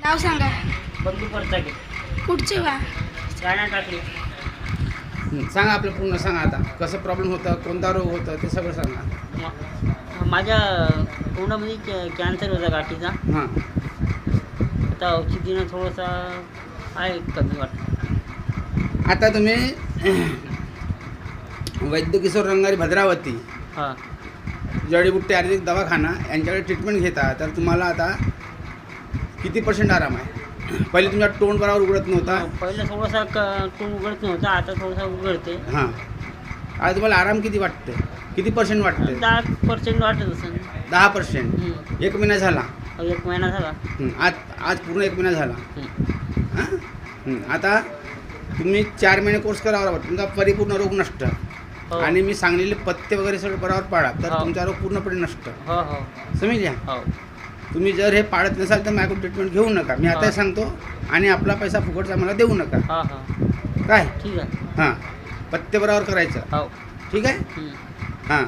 नाव सांगा. बंधू परचाके कुठचे वा? राणा टाकली. सांगा आपलं पूर्ण सांगा आता कसं प्रॉब्लेम होतं कोणता रोग होता ते सगळं सांगा. माझ्या पूर्णमध्ये कॅन्सर होता गाठीचा. हां आता औषधीनं थोडासा आहे कमी वाटतं. आता तुम्ही वैद्य किशोर रंगारी भद्रावती हां जडीबुट्टी आयुर्वेदिक दवाखाना यांच्याकडे ट्रीटमेंट घेता तर तुम्हाला आता किती % आराम आहे? पहिले तुमच्या तोंड बरोबर उघडत नव्हता. पहिलं थोडासा तोंड उघडत नव्हता, आता थोडासा उघडते. हां आता तुम्हाला आराम किती वाटते? किती % वाटते? 10% वाटत असेल. 10%. 1 महिना झाला. 1 महिना झाला. आज पूर्ण 1 महिना झाला. हां आता तुम्ही 4 महिने कोर्स करावा लागतो तुमचा परिपूर्ण रोग नष्ट. हो. आणि मी सांगलेले पथ्य वगैरे सगळं बरोबर पाळा तर हो. तुमचा रोग पूर्णपणे नष्ट. हो हो समजल्या? हो तुम्ही जर हे पाळत नसाल तर माझ्याकडून ट्रीटमेंट घेऊ नका. मी आता हा. सांगतो आणि आपला पैसा फुकटचा मला देऊ नका. हां हां काय? ठीक आहे. हां पथ्य बरोबर करायचं. हो ठीक आहे. हां